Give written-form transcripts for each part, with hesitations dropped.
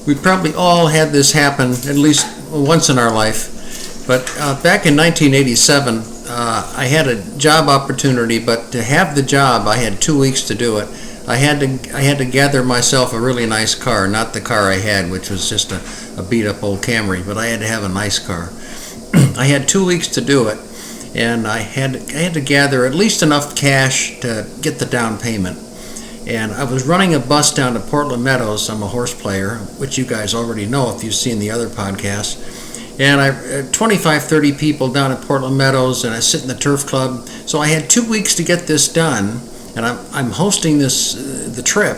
We probably all had this happen at least once in our life. But back in 1987, I had a job opportunity, but to have the job, I had 2 weeks to do it. I had to gather myself a really nice car, not the car I had, which was just a beat-up old Camry, but I had to have a nice car. I had 2 weeks to do it, and I had to gather at least enough cash to get the down payment. And I was running a bus down to Portland Meadows. I'm a horse player, which you guys already know if you've seen the other podcasts. And 25, 30 people down at Portland Meadows, and I sit in the turf club. So I had 2 weeks to get this done, and I'm hosting the trip.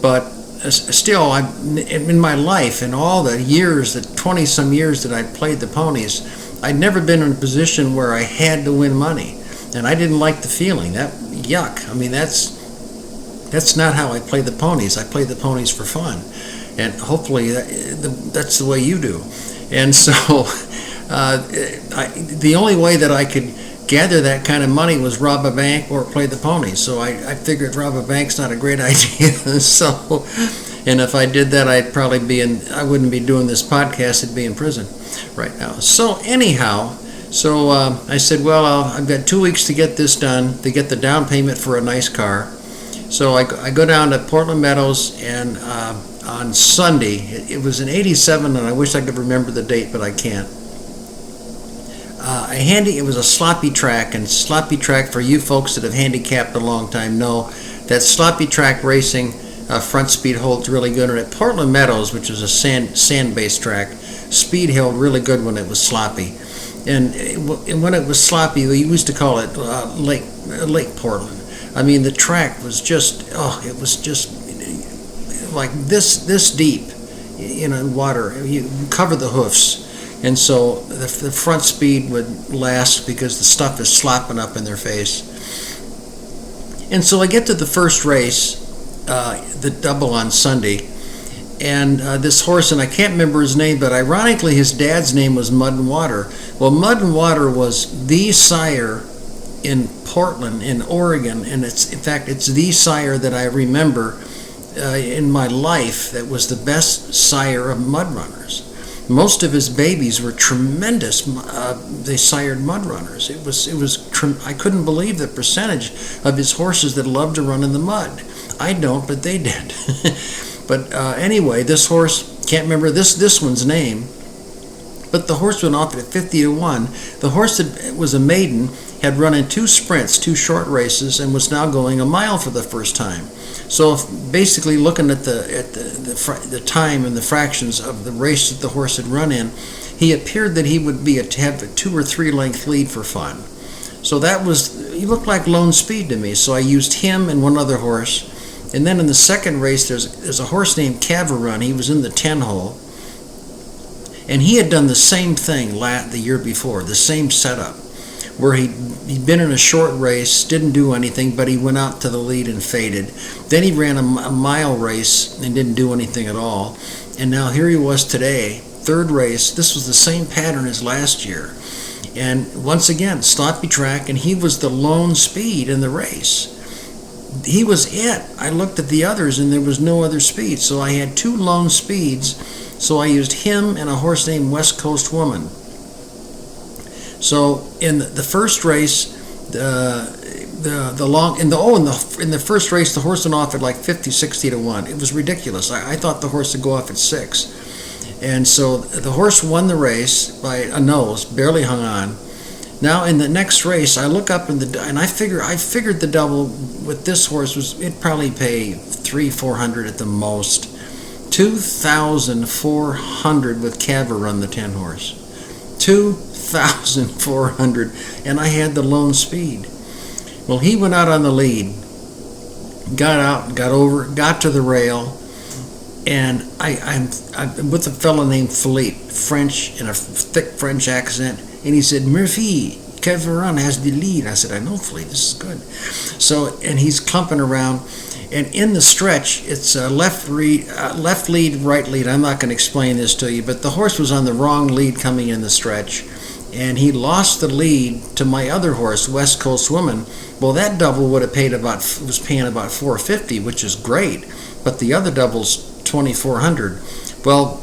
But still, in my life, in all the years, the 20-some years that I played the ponies, I'd never been in a position where I had to win money. And I didn't like the feeling. That yuck. I mean, that's not how I play the ponies. I play the ponies for fun. And hopefully that's the way you do. And so the only way that I could gather that kind of money was rob a bank or play the ponies. So I figured rob a bank's not a great idea. So, and if I did that, I'd probably I wouldn't be doing this podcast. I'd be in prison right now. So anyhow, I said, well, I've got 2 weeks to get this done, to get the down payment for a nice car. So I go down to Portland Meadows, and on Sunday, it was in 87, and I wish I could remember the date, but I can't. It was a sloppy track, and sloppy track, for you folks that have handicapped a long time, know that sloppy track racing, front speed holds really good. And at Portland Meadows, which is a sand-based track, speed held really good when it was sloppy. And when it was sloppy, we used to call it Lake Portland. I mean, the track was just, it was just like this deep, water. You cover the hoofs. And so the front speed would last because the stuff is slopping up in their face. And so I get to the first race, the double on Sunday, and this horse, and I can't remember his name, but ironically his dad's name was Mud and Water. Well, Mud and Water was the sire in Portland, in Oregon, and it's the sire that I remember in my life that was the best sire of mud runners. Most of his babies were tremendous. They sired mud runners. I couldn't believe the percentage of his horses that loved to run in the mud. I don't, but they did. But anyway, this horse, can't remember this one's name, but the horse went off at 50-1. The horse that was a maiden had run in 2 sprints, 2 short races, and was now going a mile for the first time. So basically, looking at the time and the fractions of the race that the horse had run in, he appeared that he would have a 2 or 3 length lead for fun. So he looked like Lone Speed to me. So I used him and one other horse. And then in the second race, there's a horse named Cavarun. He was in the 10 hole. And he had done the same thing the year before, the same setup, where he'd been in a short race, didn't do anything, but he went out to the lead and faded. Then he ran a mile race and didn't do anything at all. And now here he was today, third race. This was the same pattern as last year. And once again, sloppy track, and he was the lone speed in the race. He was it. I looked at the others, and there was no other speed. So I had 2 lone speeds. So I used him and a horse named West Coast Woman. So in the first race, in the first race, the horse went off at like 50-60-1. It was ridiculous. I thought the horse would go off at 6, and so the horse won the race by a nose, barely hung on. Now in the next race, I look up and I figured the double with this horse it'd probably pay $300-400 at the most. $2,400 with Cavarun, the 10 horse. $2,400, and I had the lone speed. Well, he went out on the lead, got out, got to the rail, and I'm with a fellow named Philippe, French, in a thick French accent, and he said, "Murphy, Cavarun has the lead." I said, "I know, Philippe, this is good." So, and he's clumping around. And in the stretch, it's left lead, right lead. I'm not going to explain this to you, but the horse was on the wrong lead coming in the stretch, and he lost the lead to my other horse, West Coast Woman. Well, that double was paying about $450, which is great, but the other double's 2400. Well,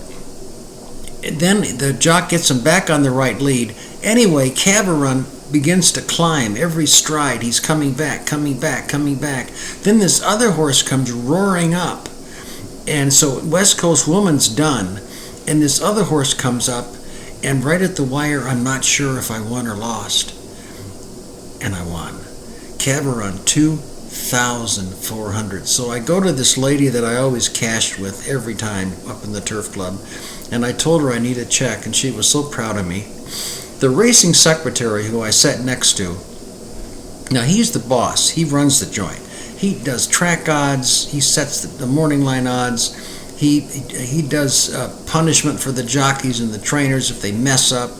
then the jock gets him back on the right lead. Anyway, Cabaron begins to climb every stride. He's coming back, coming back, coming back. Then this other horse comes roaring up. And so West Coast Woman's done. And this other horse comes up. And right at the wire, I'm not sure if I won or lost. And I won. Cabaron 2,400. So I go to this lady that I always cashed with every time up in the turf club. And I told her I need a check. And she was so proud of me. The racing secretary who I sat next to, now he's the boss. He runs the joint. He does track odds. He sets the morning line odds. He does punishment for the jockeys and the trainers if they mess up.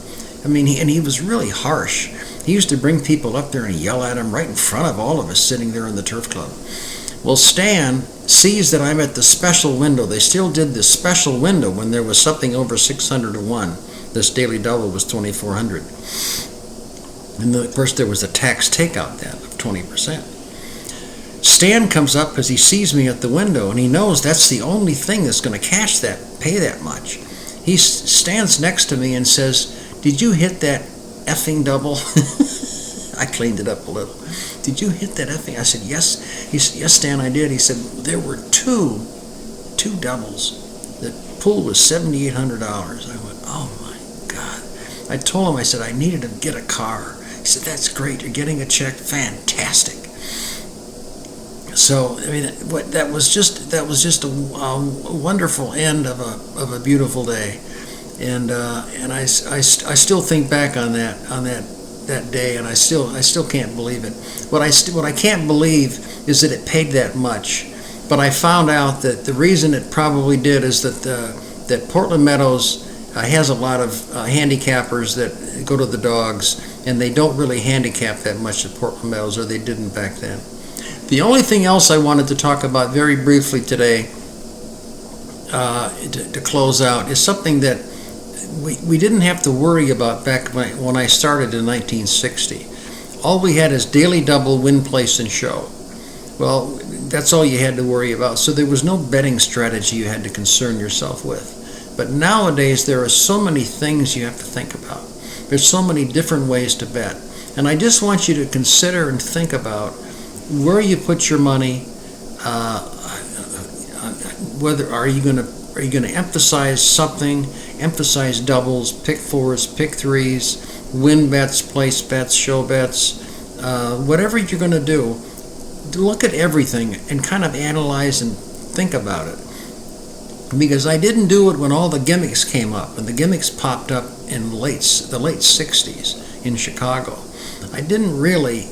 I mean, he was really harsh. He used to bring people up there and yell at them right in front of all of us sitting there in the turf club. Well, Stan sees that I'm at the special window. They still did this special window when there was something over 600 to 1. This daily double was 2,400. And of course, there was a tax takeout then of 20%. Stan comes up because he sees me at the window, and he knows that's the only thing that's going to pay that much. He stands next to me and says, "Did you hit that effing double?" I cleaned it up a little. "Did you hit that effing?" I said, "Yes." He said, "Yes, Stan, I did." He said, "There were two doubles. The pool was $7,800. I went, "Oh my God." I told him, I said, "I needed to get a car." He said, "That's great. You're getting a check. Fantastic." So I mean, that was just a wonderful end of a beautiful day, and I still think back on that day, and I still can't believe it. What I can't believe is that it paid that much. But I found out that the reason it probably did is that Portland Meadows has a lot of handicappers that go to the dogs, and they don't really handicap that much at Portland Meadows, or they didn't back then. The only thing else I wanted to talk about very briefly today, to close out, is something that we didn't have to worry about back when I started in 1960. All we had is daily double, win, place, and show. Well, that's all you had to worry about. So there was no betting strategy you had to concern yourself with. But nowadays, there are so many things you have to think about. There's so many different ways to bet. And I just want you to consider and think about where you put your money. Whether are you going to emphasize something, emphasize doubles, pick fours, pick threes, win bets, place bets, show bets, whatever you're going to do. Look at everything and kind of analyze and think about it. Because I didn't do it when all the gimmicks came up, and the gimmicks popped up in the late 60s in Chicago. I didn't really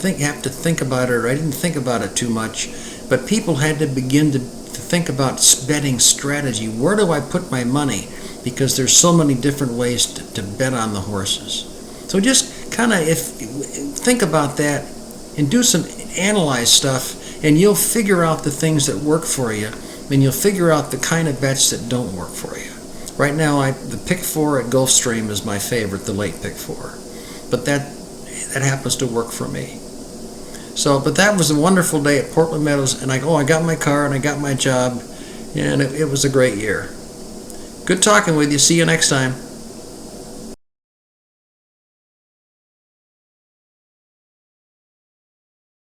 have to think about it, or I didn't think about it too much, but people had to begin to think about betting strategy. Where do I put my money? Because there's so many different ways to bet on the horses. So just kind of think about that and do some analyze stuff, and you'll figure out the things that work for you, and you'll figure out the kind of bets that don't work for you. Right now, the pick four at Gulfstream is my favorite, the late pick four, but that happens to work for me. So, but that was a wonderful day at Portland Meadows, and I got my car and I got my job, and it was a great year. Good talking with you. See you next time.